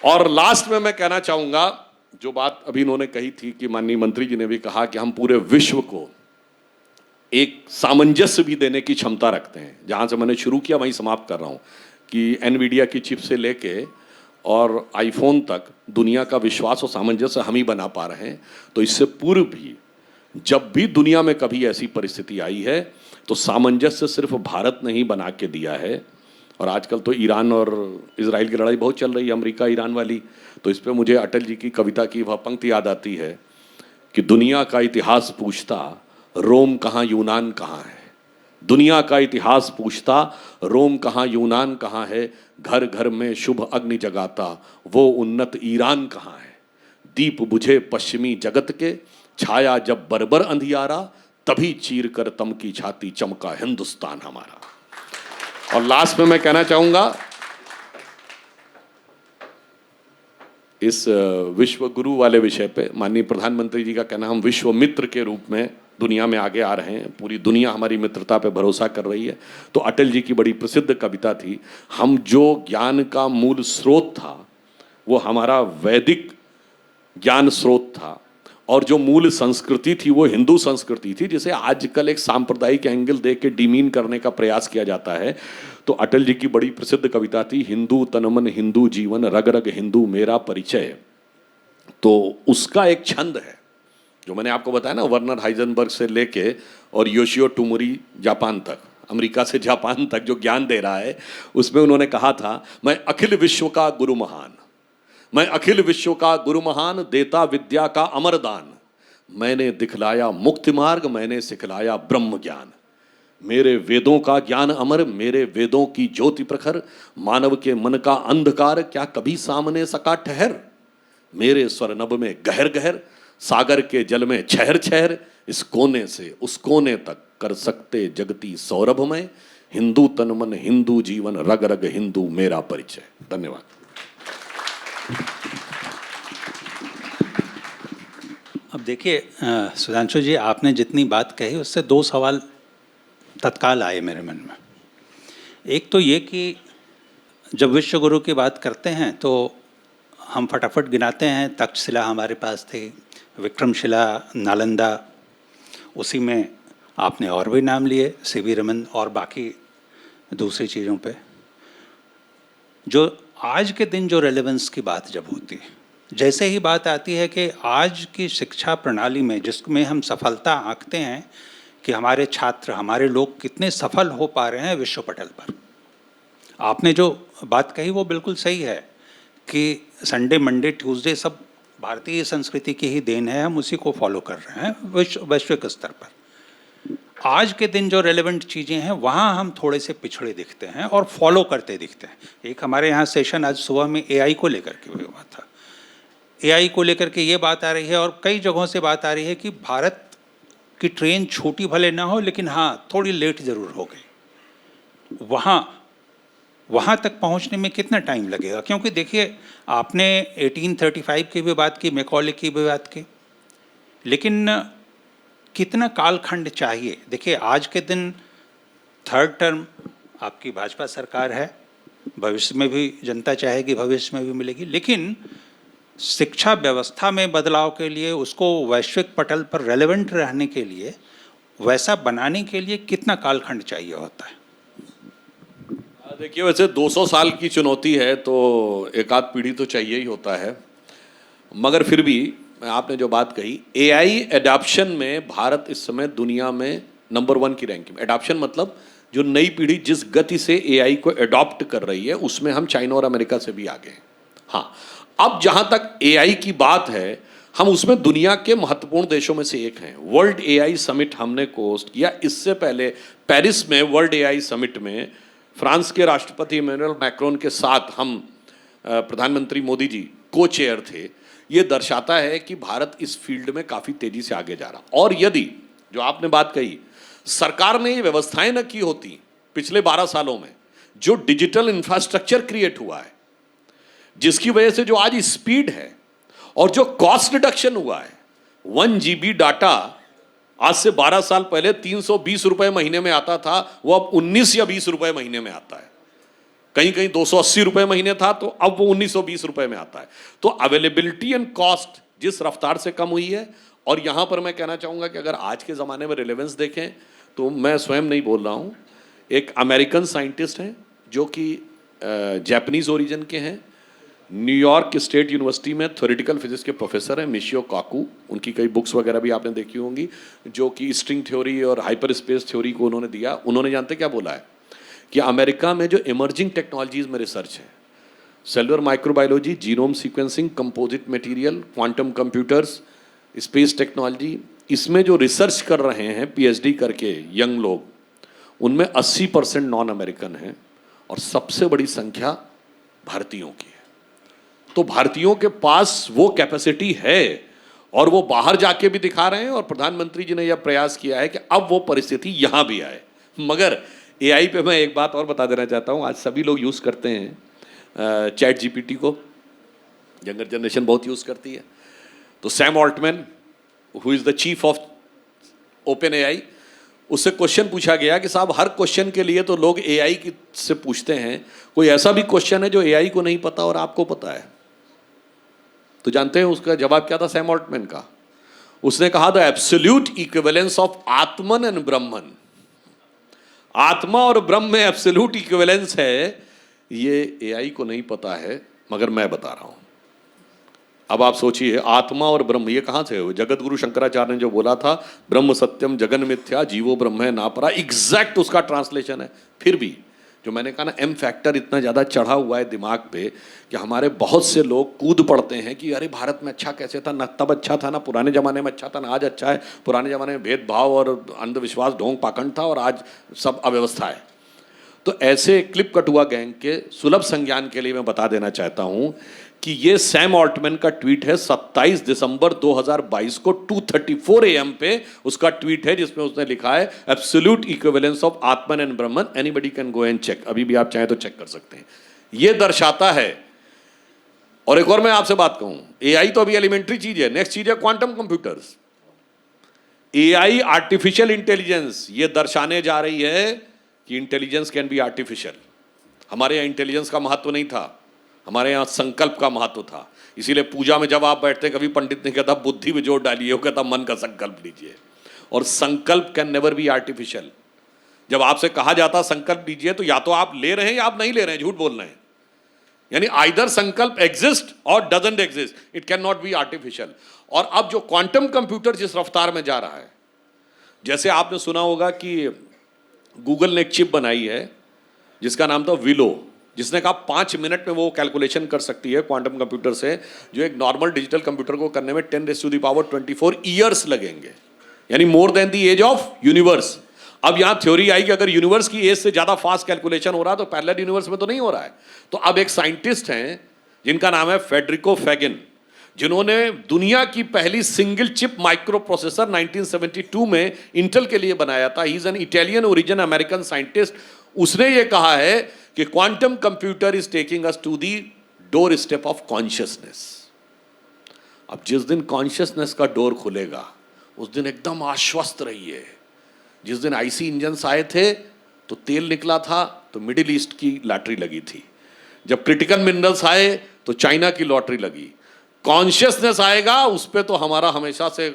और लास्ट में मैं कहना चाहूंगा, जो बात अभी इन्होंने कही थी कि माननीय मंत्री जी ने भी कहा कि हम पूरे विश्व को एक सामंजस्य भी देने की क्षमता रखते हैं। जहां से मैंने शुरू किया वहीं समाप्त कर रहा हूं कि एनवीडिया की चिप से लेके और आईफोन तक दुनिया का विश्वास और सामंजस्य हम ही बना पा रहे हैं। तो इससे पूर्व भी जब भी दुनिया में कभी ऐसी परिस्थिति आई है तो सामंजस्य सिर्फ भारत ने ही बना के दिया है। और आजकल तो ईरान और इजराइल की लड़ाई बहुत चल रही है, अमेरिका ईरान वाली। तो इस पे मुझे अटल जी की कविता की वह पंक्ति याद आती है कि दुनिया का इतिहास पूछता रोम कहाँ यूनान कहाँ है। दुनिया का इतिहास पूछता रोम कहाँ यूनान कहाँ है। घर घर में शुभ अग्नि जगाता वो उन्नत ईरान कहाँ है। दीप बुझे पश्चिमी जगत के छाया जब बर्बर अंधियारा, तभी चीर कर तम की छाती चमका हिंदुस्तान हमारा। और लास्ट में मैं कहना चाहूंगा, इस विश्व गुरु वाले विषय पे माननीय प्रधानमंत्री जी का कहना, हम विश्व मित्र के रूप में दुनिया में आगे आ रहे हैं, पूरी दुनिया हमारी मित्रता पे भरोसा कर रही है। तो अटल जी की बड़ी प्रसिद्ध कविता थी, हम जो ज्ञान का मूल स्रोत था वो हमारा वैदिक ज्ञान स्रोत था, और जो मूल संस्कृति थी वो हिंदू संस्कृति थी, जिसे आजकल एक सांप्रदायिक एंगल दे के डिमीन करने का प्रयास किया जाता है। तो अटल जी की बड़ी प्रसिद्ध कविता थी, हिंदू तनमन हिंदू जीवन, रग रग हिंदू मेरा परिचय। तो उसका एक छंद है जो मैंने आपको बताया ना, वर्नर हाइजेनबर्ग से लेके और योशियो टोमोरी जापान तक, अमेरिका से जापान तक जो ज्ञान दे रहा है, उसमें उन्होंने कहा था, मैं अखिल विश्व का गुरु महान, मैं अखिल विश्व का गुरु महान, देता विद्या का अमर दान, मैंने दिखलाया मुक्ति मार्ग, मैंने सिखलाया ब्रह्म ज्ञान, मेरे वेदों का ज्ञान अमर, मेरे वेदों की ज्योति प्रखर, मानव के मन का अंधकार क्या कभी सामने सका ठहर, मेरे स्वर नभ में गहर गहर, सागर के जल में छहर छहर, इस कोने से उस कोने तक कर सकते जगती सौरभ में, हिंदू तन मन हिंदू जीवन, रग रग हिंदू मेरा परिचय। धन्यवाद। अब देखिए सुधांशु जी, आपने जितनी बात कही उससे दो सवाल तत्काल आए मेरे मन में। एक तो ये कि जब विश्व गुरु की बात करते हैं तो हम फटाफट गिनाते हैं, तक्षशिला हमारे पास थी, विक्रमशिला, नालंदा, उसी में आपने और भी नाम लिए, सीवी रमन और बाकी दूसरी चीज़ों पे। जो आज के दिन जो रेलेवेंस की बात जब होती है, जैसे ही बात आती है कि आज की शिक्षा प्रणाली में जिसमें हम सफलता आंकते हैं कि हमारे छात्र, हमारे लोग कितने सफल हो पा रहे हैं विश्व पटल पर, आपने जो बात कही वो बिल्कुल सही है कि संडे मंडे ट्यूसडे सब भारतीय संस्कृति की ही देन है, हम उसी को फॉलो कर रहे हैं वैश्विक स्तर पर। आज के दिन जो रेलेवेंट चीज़ें हैं वहाँ हम थोड़े से पिछड़े दिखते हैं और फॉलो करते दिखते हैं। एक हमारे यहाँ सेशन आज सुबह में एआई को लेकर के हुआ था, एआई को लेकर के ये बात आ रही है और कई जगहों से बात आ रही है कि भारत की ट्रेन छोटी भले ना हो लेकिन हाँ थोड़ी लेट ज़रूर हो गई। वहाँ तक पहुँचने में कितना टाइम लगेगा? क्योंकि देखिए आपने 1835 की भी बात की, मैकॉले की भी बात की, लेकिन कितना कालखंड चाहिए? देखिए आज के दिन थर्ड टर्म आपकी भाजपा सरकार है, भविष्य में भी जनता चाहेगी, भविष्य में भी मिलेगी, लेकिन शिक्षा व्यवस्था में बदलाव के लिए, उसको वैश्विक पटल पर रेलेवेंट रहने के लिए, वैसा बनाने के लिए कितना कालखंड चाहिए होता है? देखिए वैसे 200 साल की चुनौती है तो एक आध पीढ़ी तो चाहिए ही होता है, मगर फिर भी आपने जो बात कही, एआई एडॉप्शन में भारत इस समय दुनिया में नंबर 1 की रैंकिंग। एडॉप्शन मतलब जो नई पीढ़ी जिस गति से एआई को एडॉप्ट कर रही है उसमें हम चाइना और अमेरिका से भी आगे हैं। हाँ, अब जहां तक एआई की बात है, हम उसमें दुनिया के महत्वपूर्ण देशों में से एक हैं। वर्ल्ड एआई समिट हमने होस्ट किया, इससे पहले पेरिस में वर्ल्ड एआई समिट में फ्रांस के राष्ट्रपति इमैनुअल मैक्रोन के साथ हम प्रधानमंत्री मोदी जी को चेयर थे। ये दर्शाता है कि भारत इस फील्ड में काफ़ी तेजी से आगे जा रहा। और यदि जो आपने बात कही, सरकार ने ये व्यवस्थाएं न की होती पिछले 12 सालों में, जो डिजिटल इंफ्रास्ट्रक्चर क्रिएट हुआ है, जिसकी वजह से जो आज स्पीड है और जो कॉस्ट रिडक्शन हुआ है, 1 GB डाटा आज से 12 साल पहले 320 रुपए महीने में आता था, वो अब 19 या 20 रुपए महीने में आता है। कहीं कहीं 280 रुपए महीने था तो अब वो 1920 रुपए में आता है। तो अवेलेबिलिटी एंड कॉस्ट जिस रफ्तार से कम हुई है, और यहां पर मैं कहना चाहूंगा कि अगर आज के ज़माने में रिलेवेंस देखें तो मैं स्वयं नहीं बोल रहा हूं, एक अमेरिकन साइंटिस्ट हैं जो कि जापानीज ओरिजिन के हैं, न्यूयॉर्क स्टेट यूनिवर्सिटी में थ्योरेटिकल फिजिक्स के प्रोफेसर हैं, मिशियो काकू। उनकी कई बुक्स वगैरह भी आपने देखी होंगी, जो कि स्ट्रिंग थ्योरी और हाइपर स्पेस थ्योरी को उन्होंने दिया। उन्होंने जानते क्या बोला है कि अमेरिका में जो इमर्जिंग टेक्नोलॉजीज में रिसर्च है, cellular microbiology, genome sequencing, composite material, quantum computers, space technology, इसमें जो रिसर्च कर रहे हैं पीएचडी करके यंग लोग, उनमें 80% नॉन अमेरिकन हैं और सबसे बड़ी संख्या भारतीयों की है। तो भारतीयों के पास वो कैपेसिटी है और वो बाहर जाके भी दिखा रहे हैं, और प्रधानमंत्री जी ने यह प्रयास किया है कि अब वो परिस्थिति यहाँ भी आए। मगर एआई पे मैं एक बात और बता देना चाहता हूँ, आज सभी लोग यूज़ करते हैं चैट जीपीटी को, यंगर जनरेशन बहुत यूज़ करती है। तो Sam Altman, who is the chief of open AI, उससे क्वेश्चन पूछा गया कि साहब हर क्वेश्चन के लिए तो लोग एआई की से पूछते हैं, कोई ऐसा भी क्वेश्चन है जो एआई को नहीं पता और आपको पता है? तो जानते हैं उसका जवाब क्या था सैम ऑल्टमैन का? उसने कहा the absolute equivalence of atman and ब्रह्मन। आत्मा और ब्रह्म में एब्सोल्यूट इक्विवेलेंस है, ये एआई को नहीं पता है, मगर मैं बता रहा हूं। अब आप सोचिए, आत्मा और ब्रह्म ये कहां से हो? जगत गुरु शंकराचार्य ने जो बोला था, ब्रह्म सत्यम जगन मिथ्या जीवो ब्रह्म है नापरा, एग्जैक्ट उसका ट्रांसलेशन है। फिर भी जो मैंने कहा ना, एम फैक्टर इतना ज़्यादा चढ़ा हुआ है दिमाग पे कि हमारे बहुत से लोग कूद पड़ते हैं कि अरे भारत में अच्छा कैसे था, ना तब अच्छा था, ना पुराने ज़माने में अच्छा था, ना आज अच्छा है। पुराने ज़माने में भेदभाव और अंधविश्वास ढोंग पाखंड था और आज सब अव्यवस्था है। तो ऐसे क्लिप कटुआ गैंग के सुलभ संज्ञान के लिए मैं बता देना चाहता हूं कि ये सैम ऑल्टमैन का ट्वीट है 27 दिसंबर 2022 को 2:34 AM पे उसका ट्वीट है, जिसमें उसने लिखा है absolute equivalence of atman and brahman, anybody can go and check. अभी भी आप चाहें तो चेक कर सकते हैं। ये दर्शाता है। और एक और मैं आपसे बात कहूं, एआई तो अभी एलिमेंट्री चीज है, नेक्स्ट चीज है quantum computers. AI artificial intelligence ये दर्शाने जा रही है कि इंटेलिजेंस कैन बी आर्टिफिशियल। हमारे यहां इंटेलिजेंस का महत्व नहीं था, हमारे यहाँ संकल्प का महत्व था। इसीलिए पूजा में जब आप बैठते, कभी पंडित ने कहता बुद्धि में जोर डालिए, वो कहता मन का संकल्प लीजिए। और संकल्प कैन नेवर बी आर्टिफिशियल। जब आपसे कहा जाता संकल्प लीजिए, तो या तो आप ले रहे हैं या आप नहीं ले रहे हैं, झूठ बोल रहे हैं। यानी आइदर संकल्प एग्जिस्ट और doesn't exist, it can not be artificial. और अब जो क्वांटम कंप्यूटर जिस रफ्तार में जा रहा है, जैसे आपने सुना होगा कि गूगल ने एक चिप बनाई है जिसका नाम था विलो, जिसने कहा 5 मिनट में वो कैलकुलेशन कर सकती है क्वांटम कंप्यूटर से, जो एक नॉर्मल डिजिटल कंप्यूटर को करने में 10⁻24 ईयर्स लगेंगे, यानी more than the age of universe. अब यहां थ्योरी आई कि अगर यूनिवर्स की एज से ज्यादा फास्ट कैलकुलेशन हो रहा है तो पैरेलल यूनिवर्स में तो नहीं हो रहा है। तो अब एक साइंटिस्ट हैं जिनका नाम है फेडरिको फेगिन, जिन्होंने दुनिया की पहली सिंगल चिप माइक्रो प्रोसेसर 1972 में इंटेल के लिए बनाया था। He is an Italian origin American scientist. उसने ये कहा है कि quantum computer is taking us to the door step of consciousness. अब जिस दिन कॉन्शियसनेस का डोर खुलेगा उस दिन एकदम आश्वस्त रहिए। जिस दिन आईसी इंजन्स आए थे तो तेल निकला था तो मिडिल ईस्ट की लॉटरी लगी थी, जब क्रिटिकल मिनरल्स आए तो चाइना की लॉटरी लगी। कॉन्शियसनेस आएगा उस पर तो हमारा हमेशा से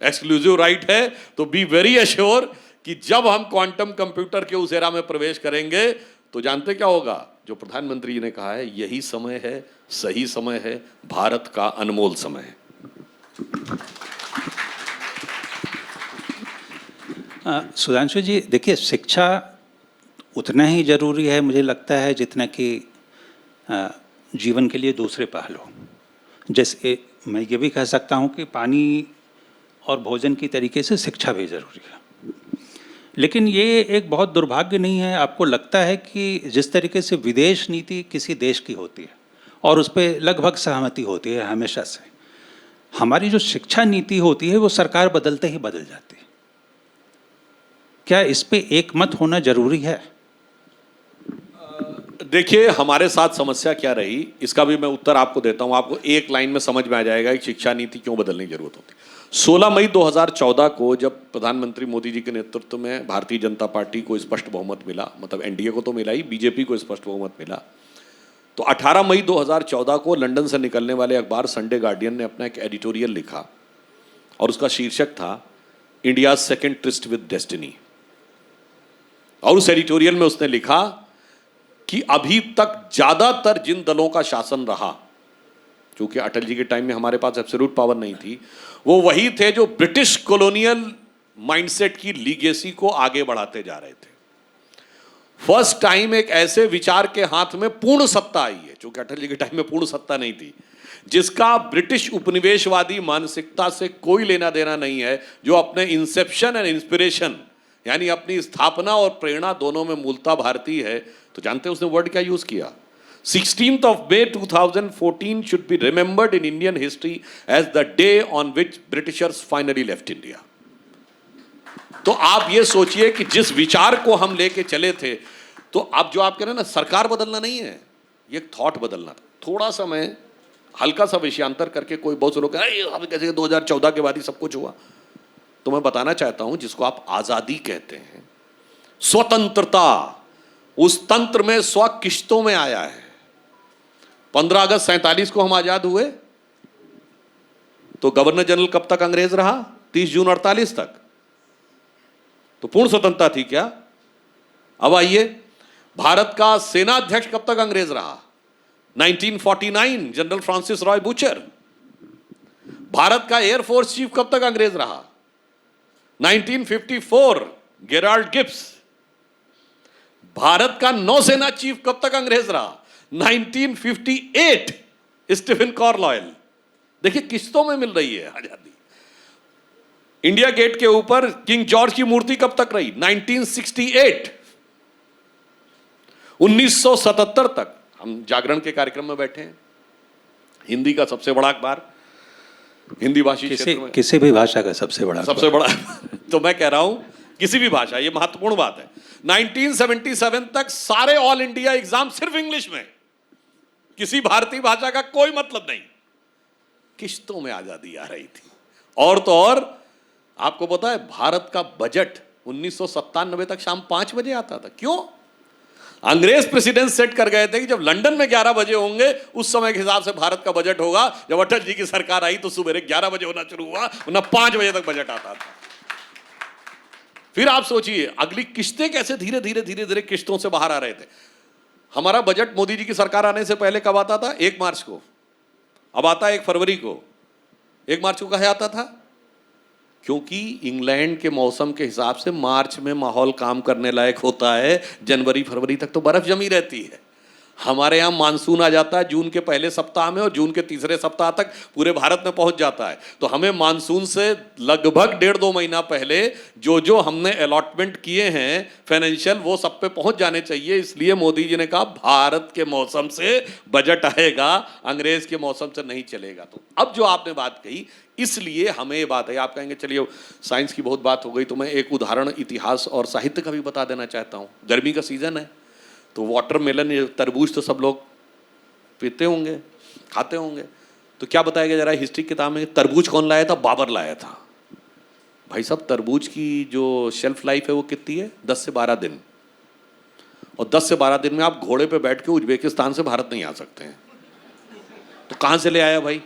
एक्सक्लूसिव राइट है। तो बी वेरी एश्योर कि जब हम क्वांटम कंप्यूटर के उस एरा में प्रवेश करेंगे तो जानते क्या होगा? जो प्रधानमंत्री जी ने कहा है, यही समय है, सही समय है, भारत का अनमोल समय है। सुधांशु जी, देखिए, शिक्षा उतना ही जरूरी है मुझे लगता है जितना कि जीवन के लिए दूसरे पहलू। जैसे मैं ये भी कह सकता हूँ कि पानी और भोजन की तरीके से शिक्षा भी जरूरी है। लेकिन ये एक बहुत दुर्भाग्य नहीं है? आपको लगता है कि जिस तरीके से विदेश नीति किसी देश की होती है और उस पर लगभग सहमति होती है हमेशा से, हमारी जो शिक्षा नीति होती है वो सरकार बदलते ही बदल जाती है। क्या इस पे एक मत होना जरूरी है? देखिए, हमारे साथ समस्या क्या रही, इसका भी मैं उत्तर आपको देता हूं। आपको एक लाइन में समझ में आ जाएगा कि शिक्षा नीति क्यों बदलने की जरूरत होती है। 16 मई 2014 को जब प्रधानमंत्री मोदी जी के नेतृत्व में भारतीय जनता पार्टी को स्पष्ट बहुमत मिला, मतलब एनडीए को तो मिला ही, बीजेपी को स्पष्ट बहुमत मिला, तो 18 मई 2014 को लंदन से निकलने वाले अखबार संडे गार्डियन ने अपना एक एडिटोरियल लिखा और उसका शीर्षक था India second tourist with destiny. और उस एडिटोरियल में उसने लिखा कि अभी तक ज्यादातर जिन दलों का शासन रहा, क्योंकि अटल जी के टाइम में हमारे पास एब्सोल्यूट पावर नहीं थी, वो वही थे जो ब्रिटिश कॉलोनियल माइंडसेट की लीगेसी को आगे बढ़ाते जा रहे थे। फर्स्ट टाइम एक ऐसे विचार के हाथ में पूर्ण सत्ता आई है, क्योंकि अटल जी के टाइम में पूर्ण सत्ता नहीं थी, जिसका ब्रिटिश उपनिवेशवादी मानसिकता से कोई लेना देना नहीं है, जो अपने इंसेप्शन एंड इंस्पिरेशन यानी अपनी स्थापना और प्रेरणा दोनों में मूलता भारतीय है। तो जानते हैं उसने वर्ड क्या यूज किया? 16th of May 2014 should be remembered in Indian history as the day on which Britishers finally left India. तो आप ये सोचिए कि जिस विचार को हम लेके चले थे, तो अब जो आप कह रहे हैं ना, सरकार बदलना नहीं है, ये थॉट बदलना। थोड़ा सा मैं हल्का सा विषयांतर करके, कोई बहुत से लोग कह रहे हैं कैसे 2014 के बाद ही सब कुछ हुआ, तो मैं बताना चाहता हूं जिसको आप आजादी कहते हैं, स्वतंत्रता, उस तंत्र में स्व किश्तों में आया है। 15 अगस्त 47 को हम आजाद हुए, तो गवर्नर जनरल कब तक अंग्रेज रहा? 30 जून 48 तक। तो पूर्ण स्वतंत्रता थी क्या? अब आइए, भारत का सेना अध्यक्ष कब तक अंग्रेज रहा? 1949 general Francis Roy butcher. Bharat का एयरफोर्स चीफ कब तक अंग्रेज रहा? 1954 गेराल्ड गिब्स। भारत का नौसेना चीफ कब तक अंग्रेज रहा? 1958 स्टीफन कार्लाइल। देखिए किस्तों में मिल रही है आजादी। इंडिया गेट के ऊपर किंग जॉर्ज की मूर्ति कब तक रही? 1968। 1977 तक। हम जागरण के कार्यक्रम में बैठे हैं, हिंदी का सबसे बड़ा अखबार, हिंदी भाषी क्षेत्र में किसी भी भाषा का सबसे बड़ा तो मैं कह रहा हूं किसी भी भाषा, ये महत्वपूर्ण बात है। 1977 तक सारे ऑल इंडिया एग्जाम सिर्फ इंग्लिश में, किसी भारतीय भाषा का कोई मतलब नहीं। किश्तों में आजादी आ रही थी। और तो और आपको पता है भारत का बजट 1997 तक शाम 5 बजे आता था। क्यों? अंग्रेज प्रेसिडेंट सेट कर गए थे कि जब लंदन में 11 बजे होंगे उस समय के हिसाब से भारत का बजट होगा। जब अटल जी की सरकार आई तो सुबह 11 बजे होना शुरू हुआ, वरना 5 बजे तक बजट आता था। फिर आप सोचिए अगली किश्तें कैसे धीरे धीरे धीरे धीरे किश्तों से बाहर आ रहे थे। हमारा बजट मोदी जी की सरकार आने से पहले कब आता था? 1 मार्च को। अब आता है 1 फरवरी को। 1 मार्च को कहे आता था? क्योंकि इंग्लैंड के मौसम के हिसाब से मार्च में माहौल काम करने लायक होता है, जनवरी फरवरी तक तो बर्फ जमी रहती है। हमारे यहाँ मानसून आ जाता है जून के पहले सप्ताह में और जून के तीसरे सप्ताह तक पूरे भारत में पहुंच जाता है। तो हमें मानसून से लगभग 1.5-2 महीना पहले जो हमने अलॉटमेंट किए हैं फाइनेंशियल, वो सब पे पहुंच जाने चाहिए। इसलिए मोदी जी ने कहा भारत के मौसम से बजट आएगा, अंग्रेज के मौसम से नहीं चलेगा। तो अब जो आपने बात कही, इसलिए हमें ये बात है। आप कहेंगे चलिए साइंस की बहुत बात हो गई, तो मैं एक उदाहरण इतिहास और साहित्य का भी बता देना चाहता हूँ। गर्मी का सीजन है तो वाटरमेलन, तरबूज तो सब लोग पीते होंगे, खाते होंगे। तो क्या बताया गया जरा हिस्ट्री किताब में? तरबूज कौन लाया था? बाबर लाया था। भाई साहब तरबूज की जो शेल्फ लाइफ है वो कितनी है? 10 से 12 दिन। और 10 से 12 दिन में आप घोड़े पे बैठ के उज्बेकिस्तान से भारत नहीं आ सकते हैं। तो कहाँ से ले आया भाई?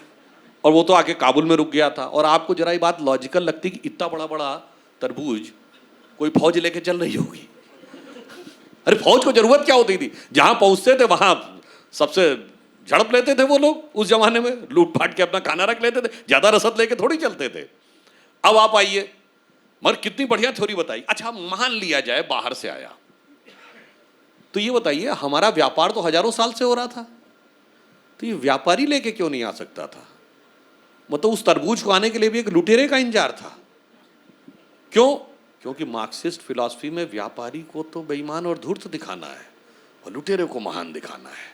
और वो तो आके काबुल में रुक गया था। और आपको जरा ये बात लॉजिकल लगती कि इतना बड़ा बड़ा तरबूज कोई फौज लेके चल रही होगी? अरे फौज को जरूरत क्या होती थी? जहां पहुंचते थे वहां सबसे झड़प लेते थे वो लोग। उस जमाने में लूट फाट के अपना खाना रख लेते थे, ज्यादा रसद लेके थोड़ी चलते थे। अब आप आइए, मगर कितनी बढ़िया थ्योरी बताई। अच्छा मान लिया जाए बाहर से आया, तो ये बताइए हमारा व्यापार तो हजारों साल से हो रहा था, तो ये व्यापारी लेके क्यों नहीं आ सकता था? मतलब उस तरबूज को आने के लिए भी एक लुटेरे का इंतजार था। क्यों? क्योंकि मार्क्सिस्ट फिलॉसफी में व्यापारी को तो बेईमान और धूर्त दिखाना है और लुटेरे को महान दिखाना है।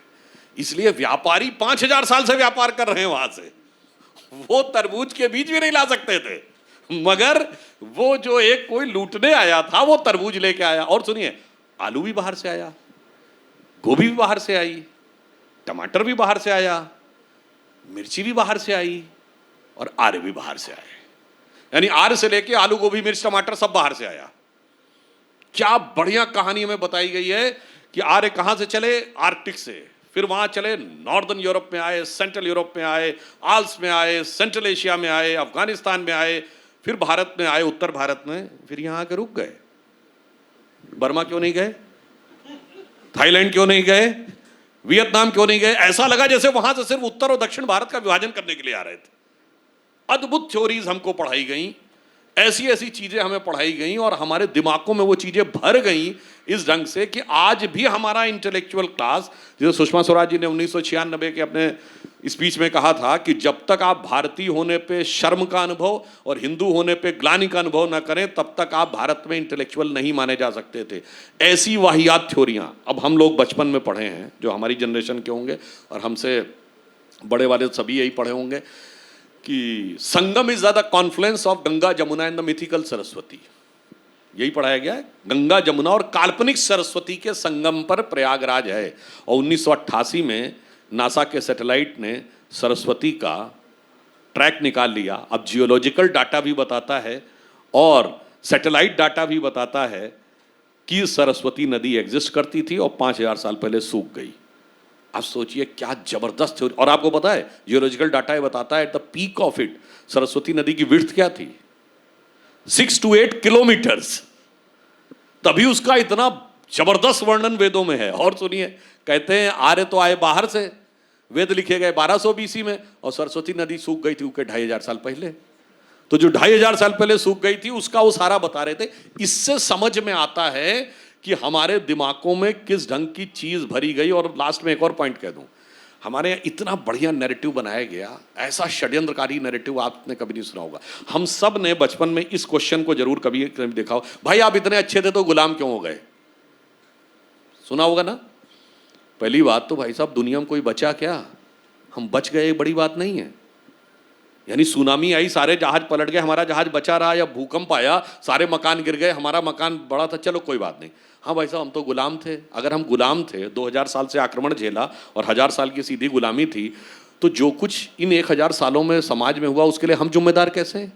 इसलिए व्यापारी 5000 साल से व्यापार कर रहे हैं वहां से। वो तरबूज के बीज भी नहीं ला सकते थे, मगर वो जो एक कोई लूटने आया था वो तरबूज लेके आया। और सुनिए, आलू भी बाहर से आया, गोभी भी बाहर से आई, टमाटर भी बाहर से आया, मिर्ची भी बाहर से आई और आर्य भी बाहर से आए। यानी आर्य से लेके आलू, गोभी, मिर्च, टमाटर सब बाहर से आया। क्या बढ़िया कहानी हमें बताई गई है कि आर्य कहां से चले? आर्कटिक से, फिर वहां चले नॉर्दर्न यूरोप में आए, सेंट्रल यूरोप में आए, आल्स में आए, सेंट्रल एशिया में आए, अफगानिस्तान में आए, फिर भारत में आए, उत्तर भारत में, फिर यहां आके रुक गए। बर्मा क्यों नहीं गए? थाईलैंड क्यों नहीं गए? वियतनाम क्यों नहीं गए? ऐसा लगा जैसे वहां से सिर्फ उत्तर और दक्षिण भारत का विभाजन करने के लिए आ रहे थे। अद्भुत थ्योरीज हमको पढ़ाई गई, ऐसी ऐसी चीजें हमें पढ़ाई गई और हमारे दिमागों में वो चीजें भर गई इस ढंग से कि आज भी हमारा इंटेलेक्चुअल क्लास, जैसे सुषमा स्वराज जी ने 1996 के अपने स्पीच में कहा था कि जब तक आप भारतीय होने पे शर्म का अनुभव और हिंदू होने पे ग्लानि का अनुभव ना करें तब तक आप भारत में इंटेलेक्चुअल नहीं माने जा सकते थे। ऐसी वाहियात थ्योरियां अब हम लोग बचपन में पढ़े हैं, जो हमारी जनरेशन के होंगे और हमसे बड़े वाले सभी यही पढ़े होंगे कि Sangam is the confluence of Ganga Jamuna and the mythical Saraswati. यही पढ़ाया गया है, गंगा जमुना और काल्पनिक सरस्वती के संगम पर प्रयागराज है। और 1988 में नासा के सैटेलाइट ने सरस्वती का ट्रैक निकाल लिया। अब जियोलॉजिकल डाटा भी बताता है और सैटेलाइट डाटा भी बताता है कि सरस्वती नदी एग्जिस्ट करती थी और 5000 साल पहले सूख गई। आप सोचिए क्या जबरदस्त थ्योरी। और आपको पता है जियोलॉजिकल डाटा ये बताता है at the peak of it Saraswati नदी की विड्थ क्या थी, 6 to 8 किलोमीटर्स। तभी उसका इतना जबरदस्त वर्णन वेदों में है। और सुनिए, कहते हैं आर्य तो आए बाहर से, वेद लिखे गए 1200 BC में, और सरस्वती नदी सूख गई थी उसके 2500 साल पहले। तो जो 2500 साल पहले सूख गई थी उसका वो सारा बता रहे थे। इससे समझ में आता है कि हमारे दिमागों में किस ढंग की चीज भरी गई। और लास्ट में एक और पॉइंट कह दूं, हमारे यहाँ इतना बढ़िया नैरेटिव बनाया गया, ऐसा षड्यंत्रकारी नैरेटिव आपने कभी नहीं सुना होगा। हम सब ने बचपन में इस क्वेश्चन को जरूर कभी कभी देखा हो, भाई आप इतने अच्छे थे तो गुलाम क्यों हो गए? सुना होगा ना। पहली बात तो भाई साहब, दुनिया में कोई बचा क्या? हम बच गए बड़ी बात नहीं है। यानी सुनामी आई, सारे जहाज पलट गए, हमारा जहाज बचा रहा, या भूकंप आया, सारे मकान गिर गए, हमारा मकान बड़ा था, चलो कोई बात नहीं। हाँ भाई साहब, हम तो गुलाम थे। अगर हम गुलाम थे, 2000 साल से आक्रमण झेला और 1000 साल की सीधी गुलामी थी, तो जो कुछ इन 1000 सालों में समाज में हुआ उसके लिए हम जिम्मेदार कैसे हैं?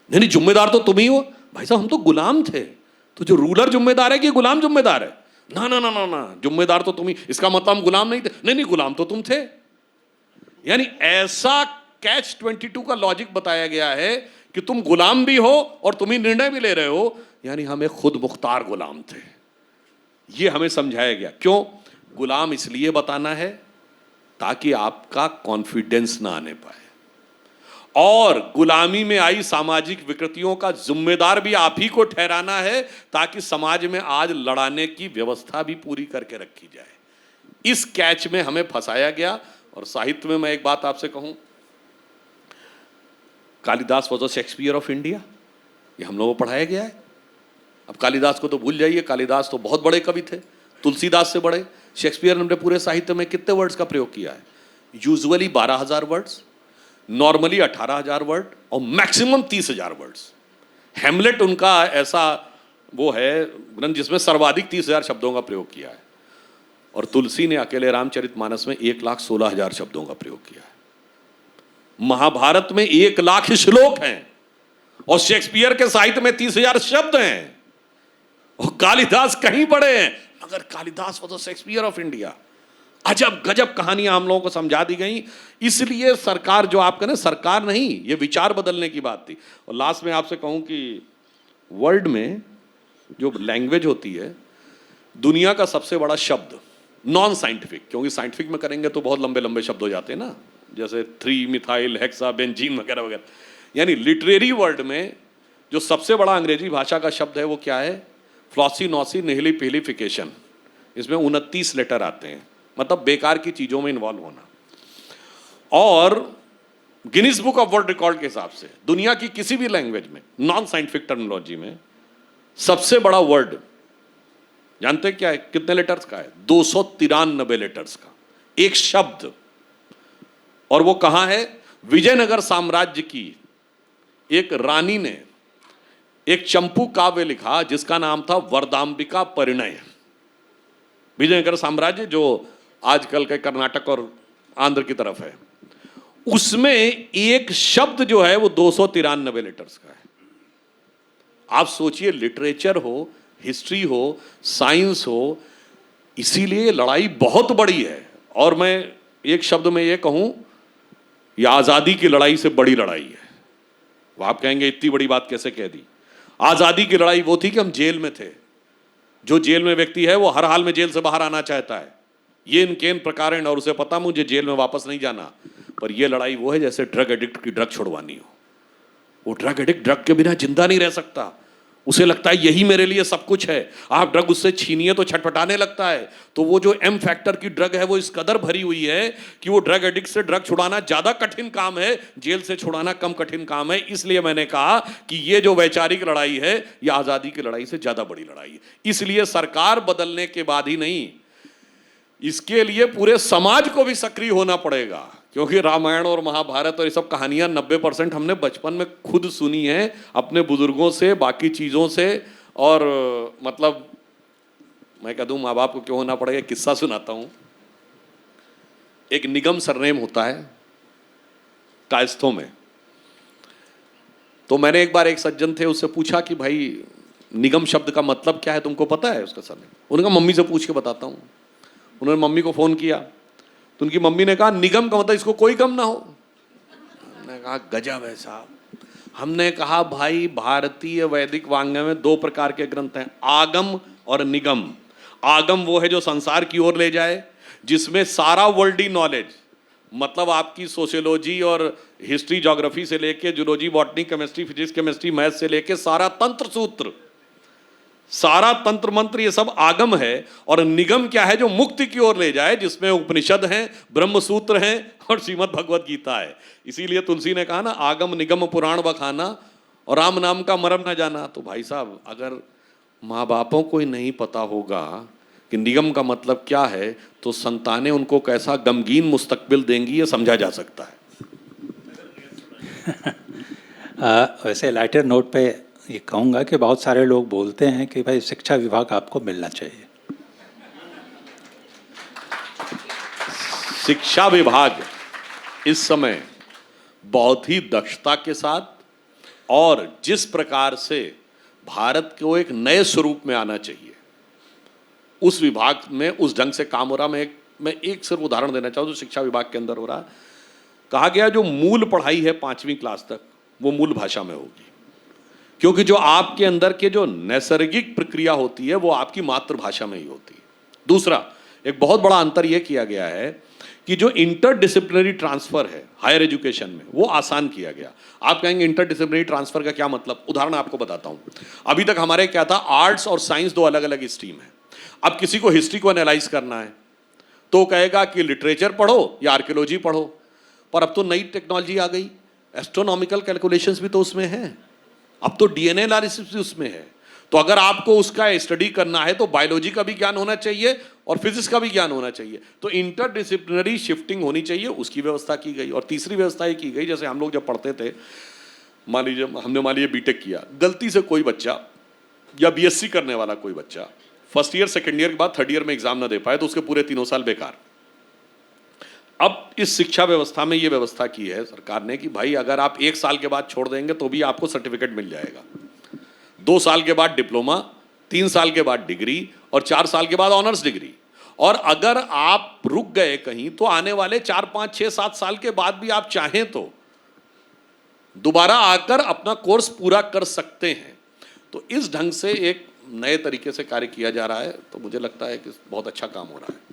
नहीं, जिम्मेदार तो तुम ही हो भाई साहब, हम तो गुलाम थे। तो जो रूलर जिम्मेदार है कि गुलाम जिम्मेदार है? ना ना ना ना ना, जिम्मेदार तो तुम ही। इसका मतलब हम गुलाम नहीं थे? नहीं नहीं, गुलाम तो तुम थे। यानी ऐसा कैच 22 का लॉजिक बताया गया है कि तुम गुलाम भी हो और तुम ही निर्णय भी ले रहे हो। यानी हमें खुद मुख्तार गुलाम थे, ये हमें समझाया गया। क्यों गुलाम? इसलिए बताना है ताकि आपका कॉन्फिडेंस ना आने पाए, और गुलामी में आई सामाजिक विकृतियों का जिम्मेदार भी आप ही को ठहराना है, ताकि समाज में आज लड़ाने की व्यवस्था भी पूरी करके रखी जाए। इस कैच में हमें फंसाया गया। और साहित्य में मैं एक बात आपसे कहूं, Kalidas was the Shakespeare of India, ये हम लोगों को पढ़ाया गया है। अब कालिदास को तो भूल जाइए, कालिदास तो बहुत बड़े कवि थे, तुलसीदास से बड़े। शेक्सपियर ने पूरे साहित्य में कितने वर्ड्स का प्रयोग किया है? यूजुअली 12,000 वर्ड्स, नॉर्मली 18,000 वर्ड, और मैक्सिमम 30,000 वर्ड्स। हेमलेट उनका ऐसा वो है ग्रंथ जिसमें सर्वाधिक 30,000 शब्दों का प्रयोग किया है। और तुलसी ने अकेले रामचरितमानस में 1,16,000 शब्दों का प्रयोग किया है। महाभारत में 1,00,000 श्लोक हैं, और शेक्सपियर के साहित्य में 30,000 शब्द हैं, और कालिदास कहीं बड़े हैं, मगर कालिदास वो तो शेक्सपियर ऑफ इंडिया। अजब गजब कहानियां हम लोगों को समझा दी गई। इसलिए सरकार, जो आप कहें सरकार नहीं, ये विचार बदलने की बात थी। और लास्ट में आपसे कहूं कि वर्ल्ड में जो लैंग्वेज होती है, दुनिया का सबसे बड़ा शब्द नॉन साइंटिफिक, क्योंकि साइंटिफिक में करेंगे तो बहुत लंबे लंबे शब्द हो जाते हैं ना, जैसे 3 मिथाइल हेक्सा बेंजीन वगैरह वगैरह। यानी लिटरेरी वर्ल्ड में जो सबसे बड़ा अंग्रेजी भाषा का शब्द है वो क्या है? फ्लॉसी नॉसी निहली पिहलीफिकेशन। इसमें 29 लेटर आते हैं, मतलब बेकार की चीजों में इन्वॉल्व होना। और Guinness book of world record के हिसाब से दुनिया की किसी भी लैंग्वेज में नॉन साइंटिफिक टर्मिनोलॉजी में सबसे बड़ा वर्ड जानते हैं क्या है? कितने लेटर्स का है? 293 लेटर्स का एक शब्द। और वो कहां है? विजयनगर साम्राज्य की एक रानी ने एक चंपू काव्य लिखा जिसका नाम था वरदाम्बिका परिणय। विजयनगर साम्राज्य जो आजकल के कर्नाटक और आंध्र की तरफ है, उसमें एक शब्द जो है वो 293 लेटर्स का है। आप सोचिए, लिटरेचर हो, हिस्ट्री हो, साइंस हो, इसीलिए लड़ाई बहुत बड़ी है। और मैं एक शब्द में ये कहूं, यह आजादी की लड़ाई से बड़ी लड़ाई है। वो आप कहेंगे इतनी बड़ी बात कैसे कह दी? आजादी की लड़ाई वो थी कि हम जेल में थे। जो जेल में व्यक्ति है वो हर हाल में जेल से बाहर आना चाहता है, ये इनकेन प्रकारेण, और उसे पता मुझे जेल में वापस नहीं जाना। पर यह लड़ाई वो है जैसे ड्रग एडिक्ट की ड्रग छुड़वानी हो। वो ड्रग एडिक्ट ड्रग के बिना जिंदा नहीं रह सकता, उसे लगता है यही मेरे लिए सब कुछ है। आप ड्रग उससे छीनिए तो छटपटाने लगता है। तो वो जो एम फैक्टर की ड्रग है वो इस कदर भरी हुई है कि वो ड्रग एडिक्ट से ड्रग छुड़ाना ज्यादा कठिन काम है, जेल से छुड़ाना कम कठिन काम है। इसलिए मैंने कहा कि ये जो वैचारिक लड़ाई है ये आजादी की लड़ाई से ज्यादा बड़ी लड़ाई है। इसलिए सरकार बदलने के बाद ही नहीं, इसके लिए पूरे समाज को भी सक्रिय होना पड़ेगा। क्योंकि रामायण और महाभारत और ये सब कहानियां 90% हमने बचपन में खुद सुनी है अपने बुजुर्गों से, बाकी चीज़ों से। और मतलब मैं कह दूं माँ बाप को क्यों होना पड़ेगा, किस्सा सुनाता हूं। एक निगम सरनेम होता है कायस्थों में। तो मैंने एक बार एक सज्जन थे, उससे पूछा कि भाई निगम शब्द का मतलब क्या है, तुमको पता है उसका सरनेम? उन्होंने कहा मम्मी से पूछ के बताता हूँ। उन्होंने मम्मी को फ़ोन किया तो उनकी मम्मी ने कहा निगम का मतलब इसको कोई कम ना हो। मैंने कहा गजब है साहब। हमने कहा भाई भारतीय वैदिक वाङ्मय में 2 प्रकार के ग्रंथ हैं, आगम और निगम। आगम वो है जो संसार की ओर ले जाए, जिसमें सारा वर्ल्डी नॉलेज, मतलब आपकी सोशियोलॉजी और हिस्ट्री ज्योग्राफी से लेके zoology botany chemistry physics chemistry math से लेके सारा तंत्र सूत्र, सारा तंत्र मंत्र, ये सब आगम है। और निगम क्या है? जो मुक्ति की ओर ले जाए, जिसमें उपनिषद हैं, ब्रह्म सूत्र हैं और श्रीमद् भगवत गीता है। इसीलिए तुलसी ने कहा ना, आगम निगम पुराण बखाना और राम नाम का मरम न जाना। तो भाई साहब, अगर माँ बापों को ही नहीं पता होगा कि निगम का मतलब क्या है, तो संतानें उनको कैसा गमगीन मुस्तकबिल देंगी, ये समझा जा सकता है। वैसे लाइटर नोट पे ये कहूँगा कि बहुत सारे लोग बोलते हैं कि भाई शिक्षा विभाग आपको मिलना चाहिए। शिक्षा विभाग इस समय बहुत ही दक्षता के साथ और जिस प्रकार से भारत को एक नए स्वरूप में आना चाहिए, उस विभाग में उस ढंग से काम हो रहा। मैं एक सिर्फ उदाहरण देना चाहूँ जो शिक्षा विभाग के अंदर हो रहा। कहा गया जो मूल पढ़ाई है 5वीं क्लास तक, वो मूल भाषा में होगी, क्योंकि जो आपके अंदर के जो नैसर्गिक प्रक्रिया होती है वो आपकी मातृभाषा में ही होती है। दूसरा, एक बहुत बड़ा अंतर यह किया गया है कि जो इंटरडिसिप्लिनरी ट्रांसफर है हायर एजुकेशन में, वो आसान किया गया। आप कहेंगे इंटरडिसिप्लिनरी ट्रांसफर का क्या मतलब? उदाहरण आपको बताता हूं। अभी तक हमारे क्या था, आर्ट्स और साइंस 2 अलग अलग स्ट्रीम है। अब किसी को हिस्ट्री को एनालाइज करना है तो कहेगा कि लिटरेचर पढ़ो या आर्कियोलॉजी पढ़ो, पर अब तो नई टेक्नोलॉजी आ गई, एस्ट्रोनॉमिकल कैलकुलेशंस भी तो उसमें है, अब तो डीएनए एनालिसिस भी उसमें है। तो अगर आपको उसका स्टडी करना है तो बायोलॉजी का भी ज्ञान होना चाहिए और फिजिक्स का भी ज्ञान होना चाहिए। तो इंटरडिसिप्लिनरी शिफ्टिंग होनी चाहिए, उसकी व्यवस्था की गई। और तीसरी व्यवस्था ये की गई, जैसे हम लोग जब पढ़ते थे, मान लीजिए हमने बीटेक किया, गलती से कोई बच्चा या बीएससी करने वाला कोई बच्चा फर्स्ट ईयर सेकेंड ईयर के बाद थर्ड ईयर में एग्जाम ना दे पाए तो उसके पूरे 3 साल बेकार। अब इस शिक्षा व्यवस्था में ये व्यवस्था की है सरकार ने कि भाई अगर आप 1 साल के बाद छोड़ देंगे तो भी आपको सर्टिफिकेट मिल जाएगा, 2 साल के बाद डिप्लोमा, 3 साल के बाद डिग्री और 4 साल के बाद ऑनर्स डिग्री। और अगर आप रुक गए कहीं तो आने वाले 4, 5, 6, 7 साल के बाद भी आप चाहें तो दोबारा आकर अपना कोर्स पूरा कर सकते हैं। तो इस ढंग से एक नए तरीके से कार्य किया जा रहा है, तो मुझे लगता है कि बहुत अच्छा काम हो रहा है।